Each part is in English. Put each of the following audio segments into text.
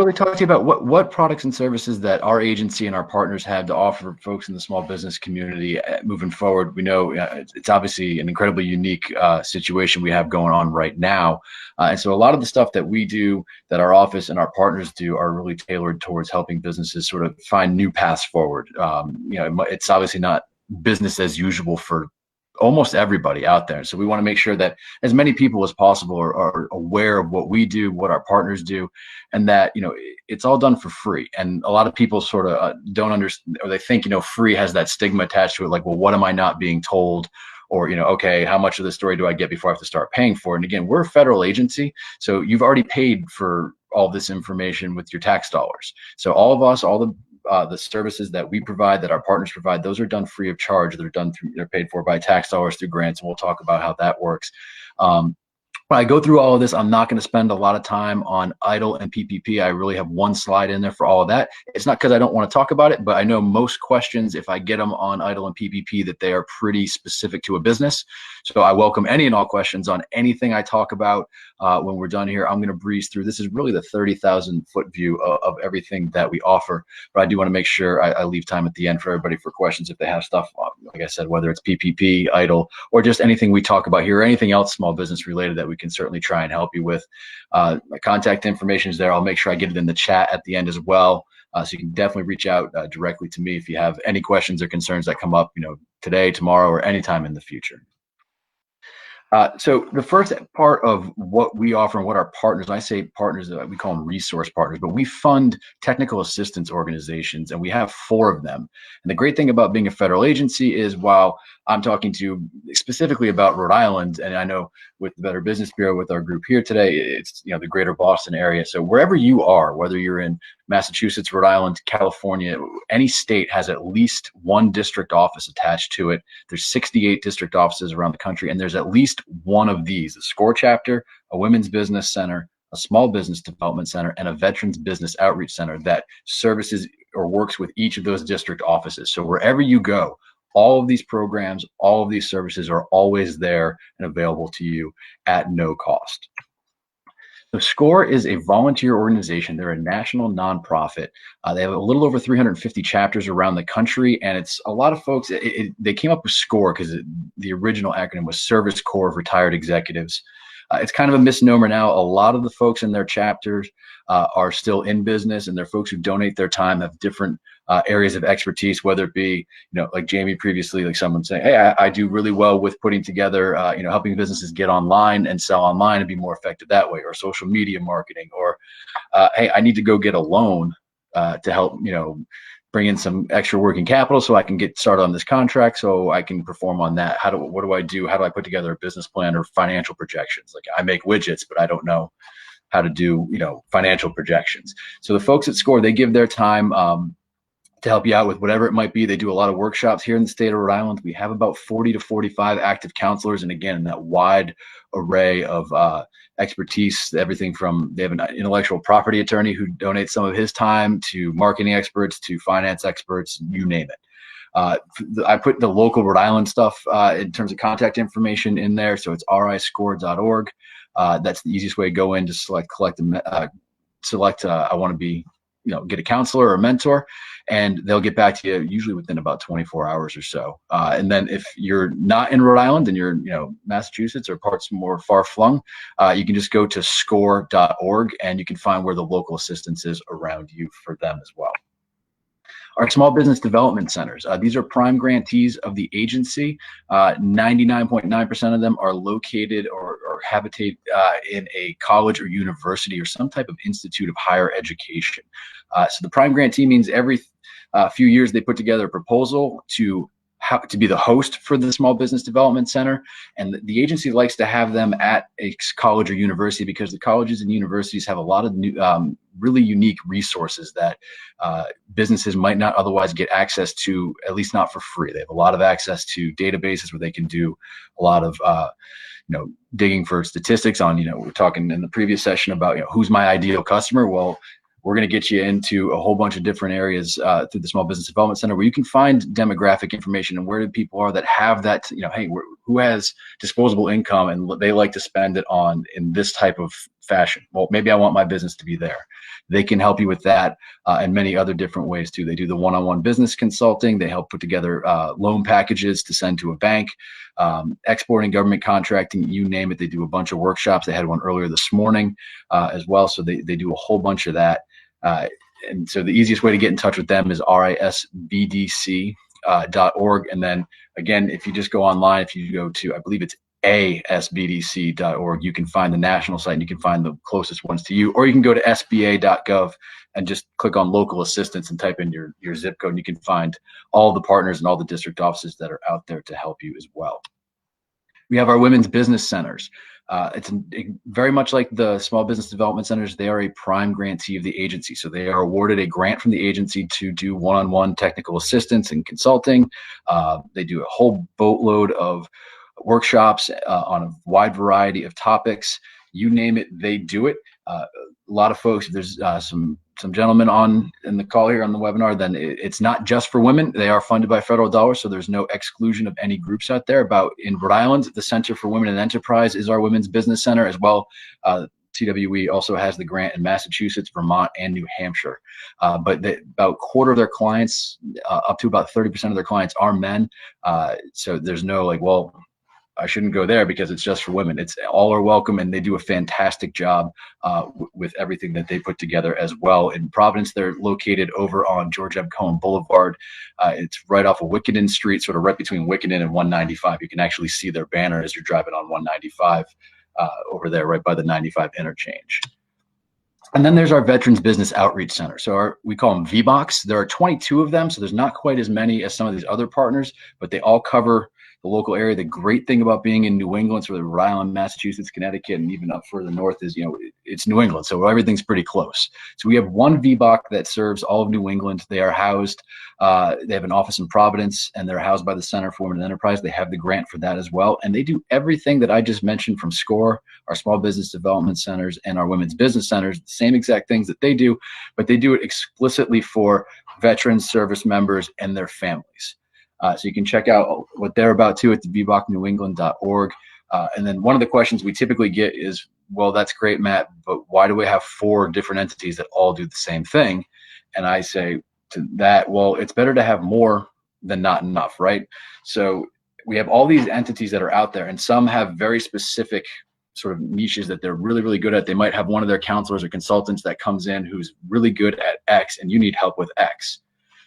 really talk to you about what products and services that our agency and our partners have to offer folks in the small business community moving forward. We know it's obviously an incredibly unique situation we have going on right now. And so a lot of the stuff that we do, that our office and our partners do, are really tailored towards helping businesses sort of find new paths forward. It's obviously not business as usual for almost everybody out there. So we want to make sure that as many people as possible are aware of what we do, what our partners do, and that, it's all done for free. And a lot of people sort of don't understand, or they think, free has that stigma attached to it. Like, well, what am I not being told? Or, okay, how much of the story do I get before I have to start paying for it? And again, we're a federal agency, so you've already paid for all this information with your tax dollars. So all of us, all the services that we provide, that our partners provide, those are done free of charge. They're paid for by tax dollars through grants, and we'll talk about how that works. When I go through all of this, I'm not going to spend a lot of time on EIDL and PPP. I really have one slide in there for all of that. It's not because I don't want to talk about it, but I know most questions, if I get them on EIDL and PPP, that they are pretty specific to a business. So I welcome any and all questions on anything I talk about. When we're done here, I'm going to breeze through. This is really the 30,000-foot view of everything that we offer. But I do want to make sure I leave time at the end for everybody for questions if they have stuff, like I said, whether it's PPP, EIDL, or just anything we talk about here, or anything else small business related that we can certainly try and help you with. My contact information is there. I'll make sure I get it in the chat at the end as well. So you can definitely reach out directly to me if you have any questions or concerns that come up, today, tomorrow, or anytime in the future. So the first part of what we offer and what our partners, I say partners, we call them resource partners, but we fund technical assistance organizations, and we have 4 of them. And the great thing about being a federal agency is, while I'm talking to you specifically about Rhode Island, and I know with the Better Business Bureau, with our group here today, it's the greater Boston area. So wherever you are, whether you're in Massachusetts, Rhode Island, California, any state has at least one district office attached to it. There's 68 district offices around the country, and there's at least one of these: a SCORE chapter, a women's business center, a small business development center, and a veterans business outreach center that services or works with each of those district offices. So wherever you go, all of these programs, all of these services are always there and available to you at no cost. So SCORE is a volunteer organization. They're a national nonprofit. They have a little over 350 chapters around the country, and it's a lot of folks. They came up with SCORE because the original acronym was Service Corps of Retired Executives. It's kind of a misnomer now. A lot of the folks in their chapters are still in business, and they're folks who donate their time, have different areas of expertise, whether it be, like Jamie previously, like someone saying, hey, I do really well with putting together, helping businesses get online and sell online and be more effective that way, or social media marketing, or, hey, I need to go get a loan to help, bring in some extra working capital so I can get started on this contract, so I can perform on that. What do I do? How do I put together a business plan or financial projections? Like, I make widgets, but I don't know how to do, financial projections. So the folks at SCORE, they give their time to help you out with whatever it might be. They do a lot of workshops here in the state of Rhode Island. We have about 40 to 45 active counselors, and again, that wide array of expertise, everything from, they have an intellectual property attorney who donates some of his time, to marketing experts, to finance experts, you name it. I put the local Rhode Island stuff in terms of contact information in there, so it's riscore.org. That's the easiest way to go in to select I want to be, get a counselor or a mentor, and they'll get back to you usually within about 24 hours or so. And then if you're not in Rhode Island and you're, Massachusetts or parts more far flung, you can just go to score.org and you can find where the local assistance is around you for them as well. Our small business development centers, these are prime grantees of the agency. 99.9% of them are located or habitate in a college or university or some type of institute of higher education. So the prime grantee means every few years they put together a proposal to be the host for the Small Business Development Center, and the agency likes to have them at a college or university because the colleges and universities have a lot of new, really unique resources that businesses might not otherwise get access to, at least not for free. They have a lot of access to databases where they can do a lot of digging for statistics on, we're talking in the previous session about, who's my ideal customer. Well, we're going to get you into a whole bunch of different areas through the Small Business Development Center where you can find demographic information and where the people are that have that, hey, who has disposable income and they like to spend it on in this type of fashion. Well, maybe I want my business to be there. They can help you with that and many other different ways too. They do the one-on-one business consulting. They help put together loan packages to send to a bank, exporting, government contracting, you name it. They do a bunch of workshops. They had one earlier this morning as well. So they do a whole bunch of that. And so the easiest way to get in touch with them is risbdc.org. And then again, if you just go online, if you go to, I believe it's asbdc.org, you can find the national site and you can find the closest ones to you, or you can go to sba.gov and just click on local assistance and type in your zip code, and you can find all the partners and all the district offices that are out there to help you as well. We have our women's business centers. It's very much like the small business development centers. They are a prime grantee of the agency. So they are awarded a grant from the agency to do one-on-one technical assistance and consulting. They do a whole boatload of workshops on a wide variety of topics. You name it, they do it. A lot of folks, there's some gentlemen in the call here on the webinar, then it's not just for women. They are funded by federal dollars, so there's no exclusion of any groups out there. In Rhode Island, the Center for Women in Enterprise is our women's business center as well. TWE also has the grant in Massachusetts, Vermont, and New Hampshire. But about a quarter of their clients, up to about 30% of their clients are men. So there's no like, well, I shouldn't go there because it's just for women. It's all are welcome, and they do a fantastic job with everything that they put together as well. In Providence, they're located over on George M. Cohen Boulevard. It's right off of Wickenden Street, sort of right between Wickenden and 195. You can actually see their banner as you're driving on 195 over there, right by the 95 interchange. And then there's our Veterans Business Outreach Center. So we call them VBOCs. There are 22 of them, so there's not quite as many as some of these other partners, but they all cover the local area. The great thing about being in New England, sort of Rhode Island, Massachusetts, Connecticut, and even up further north is, it's New England, so everything's pretty close. So we have one VBOC that serves all of New England. They are housed, they have an office in Providence, and they're housed by the Center for Women in Enterprise. They have the grant for that as well. And they do everything that I just mentioned from SCORE, our small business development centers, and our women's business centers, the same exact things that they do, but they do it explicitly for veterans, service members, and their families. So you can check out what they're about too at the vbocnewengland.org. And then one of the questions we typically get is, well, that's great, Matt, but why do we have 4 different entities that all do the same thing? And I say to that, well, it's better to have more than not enough, right? So we have all these entities that are out there, and some have very specific sort of niches that they're really, really good at. They might have one of their counselors or consultants that comes in who's really good at X, and you need help with X.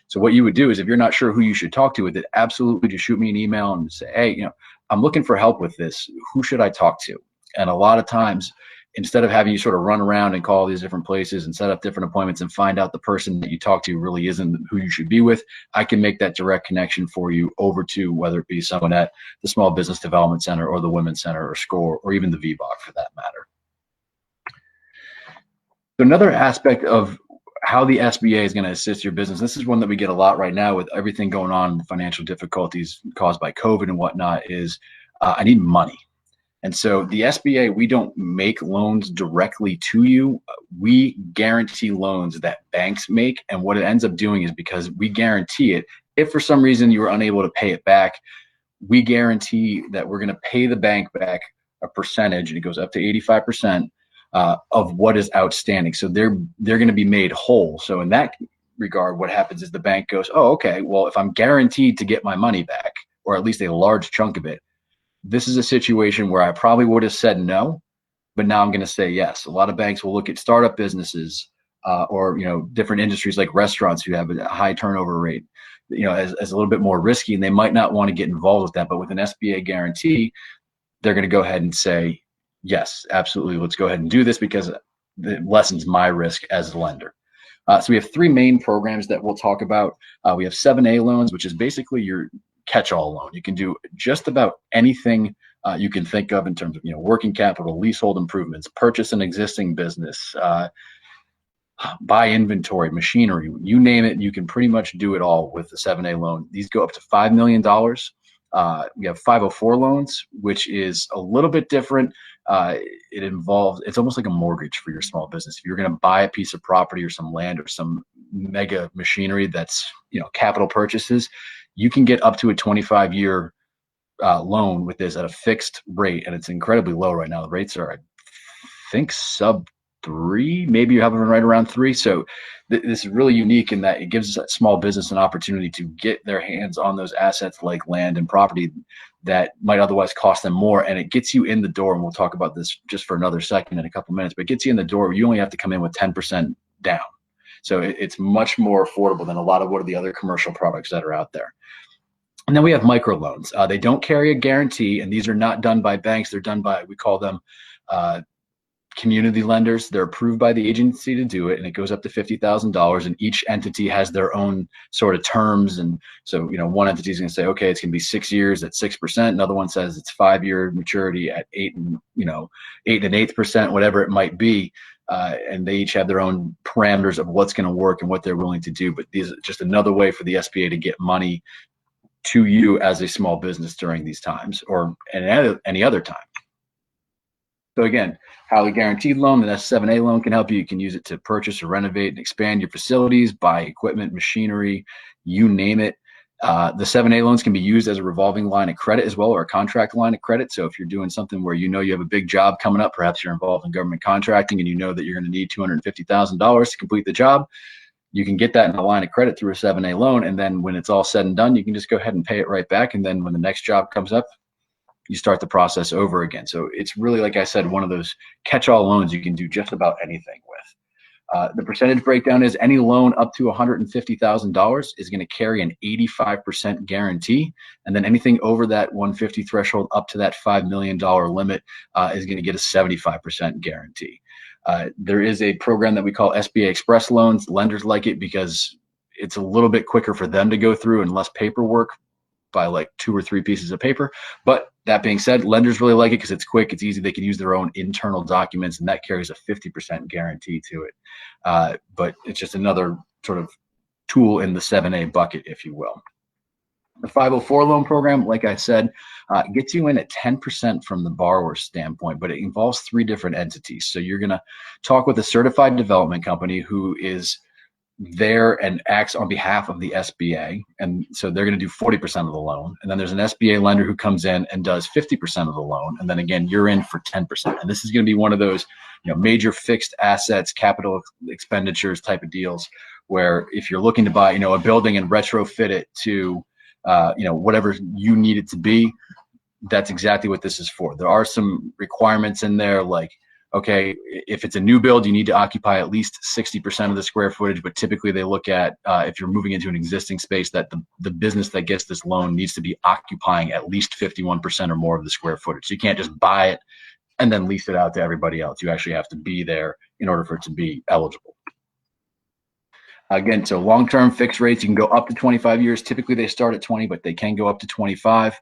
So what you would do is, if you're not sure who you should talk to with it, absolutely just shoot me an email and say, hey, I'm looking for help with this. Who should I talk to? And a lot of times, instead of having you sort of run around and call these different places and set up different appointments and find out the person that you talk to really isn't who you should be with, I can make that direct connection for you over to whether it be someone at the Small Business Development Center or the Women's Center or SCORE or even the VBOC for that matter. So another aspect of how the SBA is going to assist your business. This is one that we get a lot right now with everything going on, financial difficulties caused by COVID and whatnot, is I need money. And so the SBA, we don't make loans directly to you. We guarantee loans that banks make. And what it ends up doing is, because we guarantee it, if for some reason you were unable to pay it back, we guarantee that we're going to pay the bank back a percentage, and it goes up to 85%. Of what is outstanding. So they're going to be made whole. So in that regard, what happens is the bank goes, oh, okay, well, if I'm guaranteed to get my money back, or at least a large chunk of it, this is a situation where I probably would have said no, but now I'm going to say yes. A lot of banks will look at startup businesses or different industries like restaurants who have a high turnover rate, as a little bit more risky, and they might not want to get involved with that. But with an SBA guarantee, they're going to go ahead and say, yes, absolutely. Let's go ahead and do this because it lessens my risk as a lender. So we have 3 main programs that we'll talk about. We have 7A loans, which is basically your catch-all loan. You can do just about anything you can think of in terms of working capital, leasehold improvements, purchase an existing business, buy inventory, machinery, you name it. You can pretty much do it all with the 7A loan. These go up to $5 million. We have 504 loans, which is a little bit different. It's almost like a mortgage for your small business. If you're going to buy a piece of property or some land or some mega machinery that's, capital purchases, you can get up to a 25-year loan with this at a fixed rate. And it's incredibly low right now. The rates are at think sub 3, maybe you have them right around 3. So this is really unique in that it gives a small business an opportunity to get their hands on those assets like land and property that might otherwise cost them more. And it gets you in the door. And we'll talk about this just for another second in a couple minutes, but it gets you in the door. You only have to come in with 10% down. So it's much more affordable than a lot of what are the other commercial products that are out there. And then we have microloans. They don't carry a guarantee, and these are not done by banks. They're done by, we call them community lenders. They're approved by the agency to do it, and it goes up to $50,000. And each entity has their own sort of terms. And so, one entity is going to say, okay, it's going to be 6 years at 6%. Another one says it's 5-year maturity at 8 and 8%, whatever it might be. And they each have their own parameters of what's going to work and what they're willing to do. But these are just another way for the SBA to get money to you as a small business during these times or any other time. So again, highly guaranteed loan, the S7A loan can help you. You can use it to purchase or renovate and expand your facilities, buy equipment, machinery, you name it. The 7A loans can be used as a revolving line of credit as well, or a contract line of credit. So if you're doing something where you have a big job coming up, perhaps you're involved in government contracting and you know that you're going to need $250,000 to complete the job, you can get that in a line of credit through a 7A loan. And then when it's all said and done, you can just go ahead and pay it right back. And then when the next job comes up, you start the process over again. So it's really, like I said, one of those catch-all loans you can do just about anything with. The percentage breakdown is any loan up to $150,000 is going to carry an 85% guarantee. And then anything over that 150 threshold up to that $5 million limit is going to get a 75% guarantee. There is a program that we call SBA Express Loans. Lenders like it because it's a little bit quicker for them to go through and less paperwork by like 2 or 3 pieces of paper. But that being said, lenders really like it because it's quick, it's easy. They can use their own internal documents, and that carries a 50% guarantee to it. But it's just another sort of tool in the 7A bucket, if you will. The 504 loan program, like I said, gets you in at 10% from the borrower's standpoint, but it involves 3 different entities. So you're going to talk with a certified development company who is there and acts on behalf of the SBA. And so they're going to do 40% of the loan. And then there's an SBA lender who comes in and does 50% of the loan. And then again, you're in for 10%. And this is going to be one of those, major fixed assets, capital expenditures type of deals, where if you're looking to buy, a building and retrofit it to, whatever you need it to be, that's exactly what this is for. There are some requirements in there, like, okay, if it's a new build, you need to occupy at least 60% of the square footage, but typically they look at if you're moving into an existing space, that the business that gets this loan needs to be occupying at least 51% or more of the square footage. So you can't just buy it and then lease it out to everybody else. You actually have to be there in order for it to be eligible. Again, so long-term fixed rates, you can go up to 25 years. Typically they start at 20, but they can go up to 25.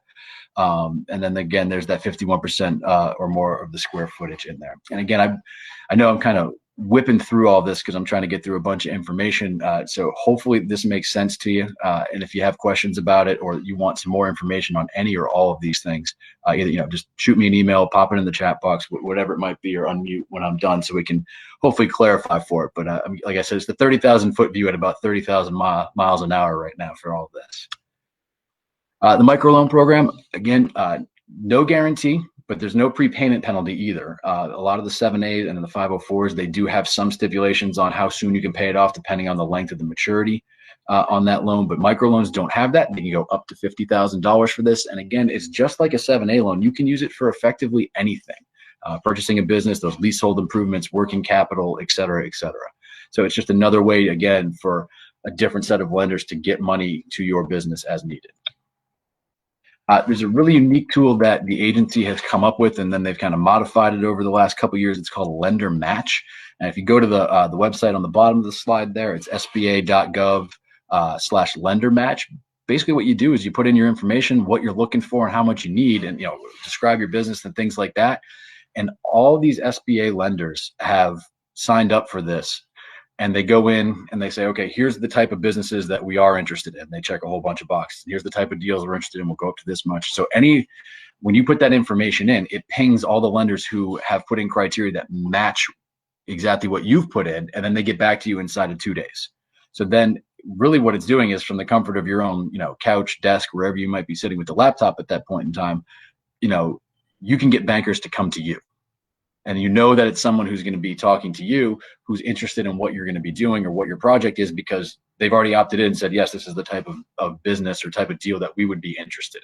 And then again, there's that 51% or more of the square footage in there. And again, I know I'm kind of whipping through all this because I'm trying to get through a bunch of information. So hopefully this makes sense to you. And if you have questions about it, or you want some more information on any or all of these things, either, just shoot me an email, pop it in the chat box, whatever it might be, or unmute when I'm done so we can hopefully clarify for it. But like I said, it's the 30,000 foot view at about 30,000 miles an hour right now for all of this. The microloan program, again, no guarantee, but there's no prepayment penalty either. A lot of the 7As and the 504s, they do have some stipulations on how soon you can pay it off depending on the length of the maturity on that loan. But microloans don't have that. They can go up to $50,000 for this. And again, it's just like a 7A loan. You can use it for effectively anything. Purchasing a business, those leasehold improvements, working capital, et cetera, et cetera. So it's just another way, again, for a different set of lenders to get money to your business as needed. There's a really unique tool that the agency has come up with, and then they've kind of modified it over the last couple of years. It's called a lender match. And if you go to the website on the bottom of the slide there, it's sba.gov/lender match. Basically what you do is you put in your information, what you're looking for and how much you need, and describe your business and things like that. And all these SBA lenders have signed up for this. And they go in and they say, okay, here's the type of businesses that we are interested in. They check a whole bunch of boxes. Here's the type of deals we're interested in. We'll go up to this much. So when you put that information in, it pings all the lenders who have put in criteria that match exactly what you've put in, and then they get back to you inside of 2 days. So then really what it's doing is, from the comfort of your own, couch, desk, wherever you might be sitting with the laptop at that point in time, you can get bankers to come to you. And you know that it's someone who's going to be talking to you, who's interested in what you're going to be doing or what your project is, because they've already opted in and said, yes, this is the type of business or type of deal that we would be interested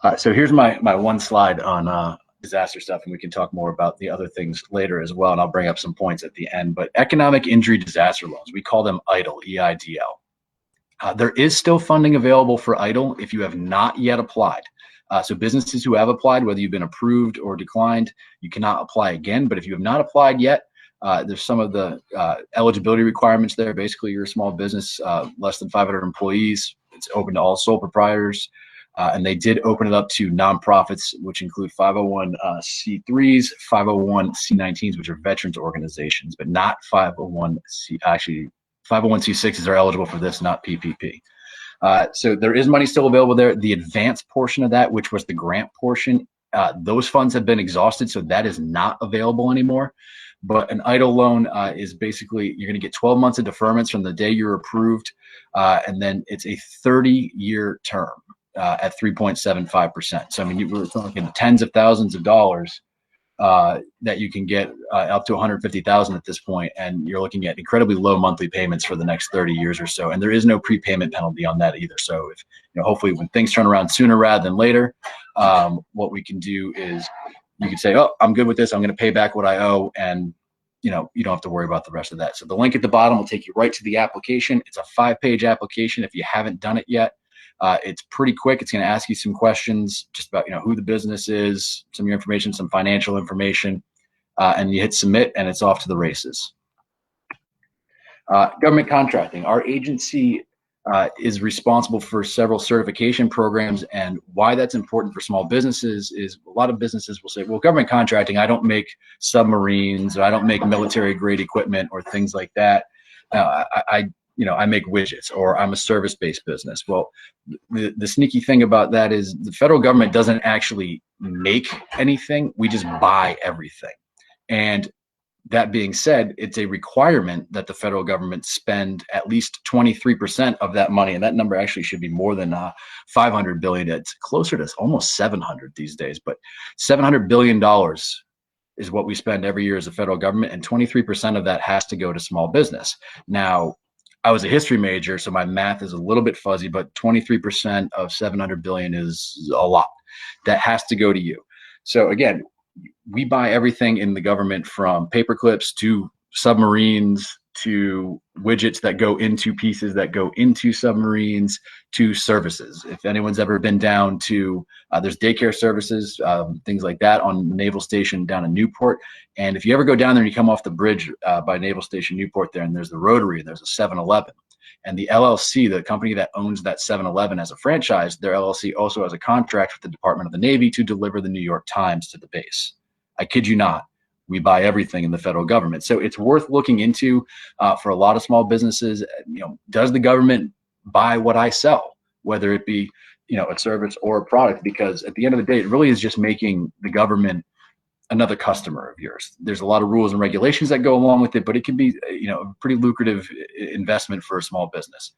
in. So here's my one slide on disaster stuff, and we can talk more about the other things later as well, and I'll bring up some points at the end. But economic injury disaster loans, we call them EIDL, EIDL. There is still funding available for EIDL if you have not yet applied. So businesses who have applied, whether you've been approved or declined, you cannot apply again. But if you have not applied yet, there's some of the eligibility requirements there. Basically, you're a small business, less than 500 employees. It's open to all sole proprietors. And they did open it up to nonprofits, which include 501c3s, 501c19s, which are veterans organizations, but not 501c6s are eligible for this, not PPP. So there is money still available there. The advanced portion of that, which was the grant portion, those funds have been exhausted, so that is not available anymore. But an EIDL loan is basically, you're going to get 12 months of deferments from the day you're approved, and then it's a 30-year term. At 3.75%. So I mean, we're talking tens of thousands of dollars that you can get up to 150,000 at this point, and you're looking at incredibly low monthly payments for the next 30 years or so. And there is no prepayment penalty on that either. So if hopefully when things turn around sooner rather than later, what we can do is you can say, oh, I'm good with this. I'm going to pay back what I owe, and you don't have to worry about the rest of that. So the link at the bottom will take you right to the application. It's a 5-page application if you haven't done it yet. It's pretty quick. It's going to ask you some questions just about, who the business is, some of your information, some financial information, and you hit submit, and it's off to the races. Government contracting. Our agency is responsible for several certification programs, and why that's important for small businesses is a lot of businesses will say, well, government contracting, I don't make submarines, or I don't make military grade equipment or things like that. I make widgets, or I'm a service-based business. Well, the sneaky thing about that is the federal government doesn't actually make anything. We just buy everything. And that being said, it's a requirement that the federal government spend at least 23% of that money. And that number actually should be more than 500 billion. It's closer to almost 700 these days, but $700 billion is what we spend every year as a federal government. And 23% of that has to go to small business. Now, I was a history major, so my math is a little bit fuzzy, but 23% of 700 billion is a lot. That has to go to you. So again, we buy everything in the government, from paper clips to submarines to widgets that go into pieces that go into submarines to services. If anyone's ever been down to, there's daycare services, things like that on the Naval Station down in Newport. And if you ever go down there and you come off the bridge by Naval Station Newport there, and there's the Rotary, and there's a 7-Eleven. And the LLC, the company that owns that 7-Eleven as a franchise, their LLC also has a contract with the Department of the Navy to deliver the New York Times to the base. I kid you not. We buy everything in the federal government. So it's worth looking into for a lot of small businesses. Does the government buy what I sell, whether it be, a service or a product? Because at the end of the day, it really is just making the government another customer of yours. There's a lot of rules and regulations that go along with it, but it can be, a pretty lucrative investment for a small business.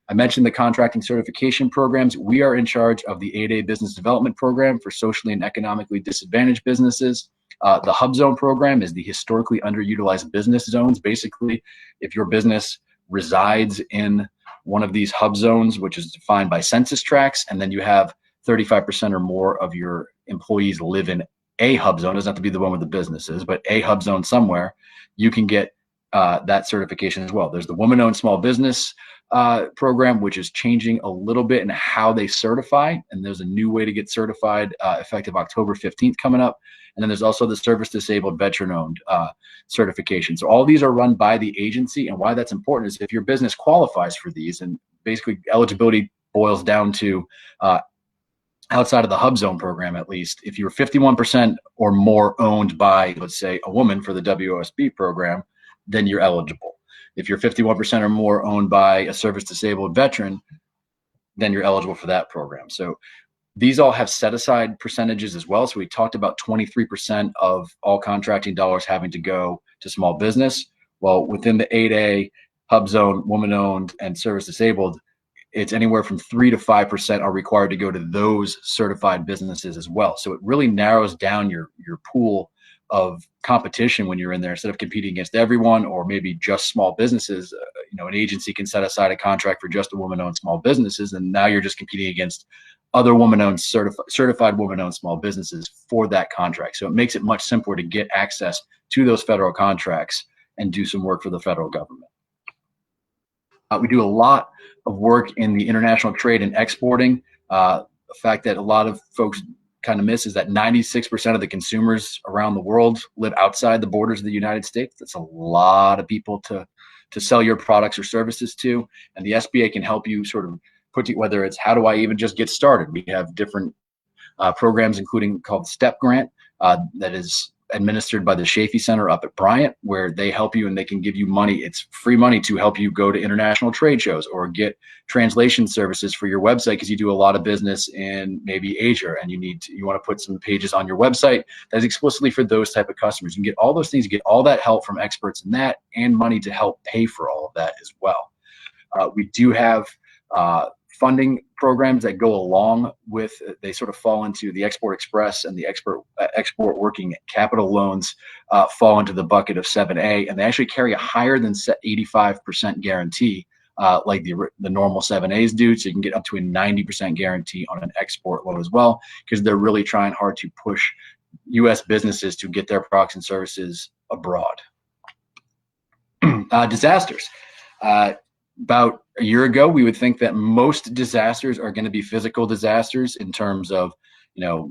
I mentioned the contracting certification programs. We are in charge of the 8A business development program for socially and economically disadvantaged businesses. The Hub Zone program is the historically underutilized business zones. Basically, if your business resides in one of these hub zones, which is defined by census tracts, and then you have 35% or more of your employees live in a hub zone, doesn't have to be the one with the businesses, but a hub zone somewhere, you can get that certification as well. There's the Woman-Owned Small Business program, which is changing a little bit in how they certify. And there's a new way to get certified effective October 15th coming up. And then there's also the Service Disabled Veteran-Owned certification. So all these are run by the agency. And why that's important is if your business qualifies for these, and basically eligibility boils down to outside of the Hub Zone program, at least, if you're 51% or more owned by, let's say, a woman for the WOSB program, then you're eligible. If you're 51% or more owned by a service disabled veteran, then you're eligible for that program. So these all have set aside percentages as well. So we talked about 23% of all contracting dollars having to go to small business. Well, within the 8A, Hub Zone, Woman Owned, and Service Disabled, it's anywhere from 3 to 5% are required to go to those certified businesses as well. So it really narrows down your pool of competition when you're in there. Instead of competing against everyone or maybe just small businesses, an agency can set aside a contract for just a woman-owned small businesses, and now you're just competing against other woman-owned certified woman-owned small businesses for that contract. So it makes it much simpler to get access to those federal contracts and do some work for the federal government. We do a lot of work in the international trade and exporting. The fact that a lot of folks kind of miss is that 96% of the consumers around the world live outside the borders of the United States. That's a lot of people to sell your products or services to. And the SBA can help you sort of whether it's how do I even just get started. We have different programs, including called STEP Grant, that is administered by the Chafee Center up at Bryant, where they help you and they can give you money. It's free money to help you go to international trade shows or get translation services for your website, because you do a lot of business in maybe Asia and you want to put some pages on your website that's explicitly for those type of customers. You can get all those things, you get all that help from experts in that, and money to help pay for all of that as well. We do have funding programs that go along with, they sort of fall into the Export Express and the export working capital loans fall into the bucket of 7A, and they actually carry a higher than 85% guarantee like the normal 7As do. So you can get up to a 90% guarantee on an export loan as well, because they're really trying hard to push U.S. businesses to get their products and services abroad. Disasters. About a year ago, we would think that most disasters are going to be physical disasters in terms of, a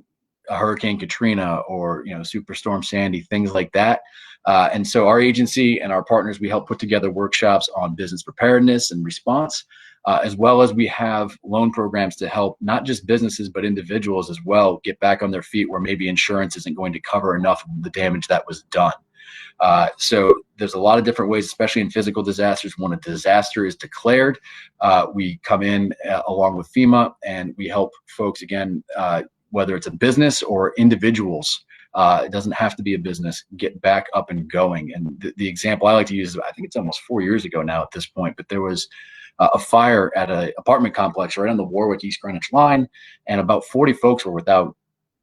Hurricane Katrina or, Superstorm Sandy, things like that. And so our agency and our partners, we help put together workshops on business preparedness and response, as well as we have loan programs to help not just businesses, but individuals as well get back on their feet where maybe insurance isn't going to cover enough of the damage that was done. So there's a lot of different ways, especially in physical disasters. When a disaster is declared, we come in along with FEMA and we help folks, again, whether it's a business or individuals. It doesn't have to be a business, get back up and going. And the example I like to use, I think it's almost 4 years ago now at this point, but there was a fire at an apartment complex right on the Warwick East Greenwich line, and about 40 folks were without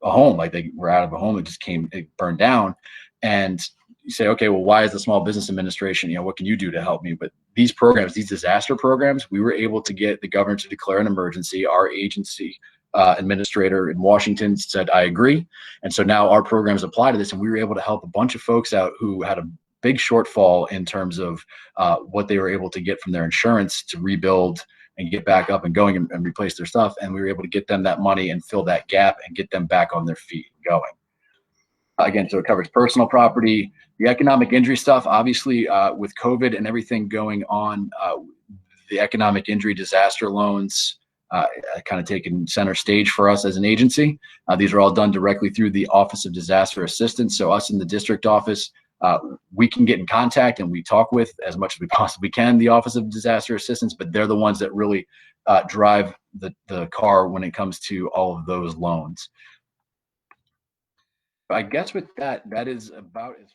a home. Like, they were out of a home. It burned down. And you say, okay, well, why is the Small Business Administration, what can you do to help me? But these programs, these disaster programs, we were able to get the governor to declare an emergency. Our agency administrator in Washington said, I agree. And so now our programs apply to this, and we were able to help a bunch of folks out who had a big shortfall in terms of what they were able to get from their insurance to rebuild and get back up and going and replace their stuff. And we were able to get them that money and fill that gap and get them back on their feet and going. Again, so it covers personal property, the economic injury stuff. Obviously, with COVID and everything going on, the economic injury disaster loans kind of taken center stage for us as an agency. These are all done directly through the Office of Disaster Assistance. So us in the district office, we can get in contact and we talk with, as much as we possibly can, the Office of Disaster Assistance, but they're the ones that really drive the car when it comes to all of those loans. I guess with that, that is about as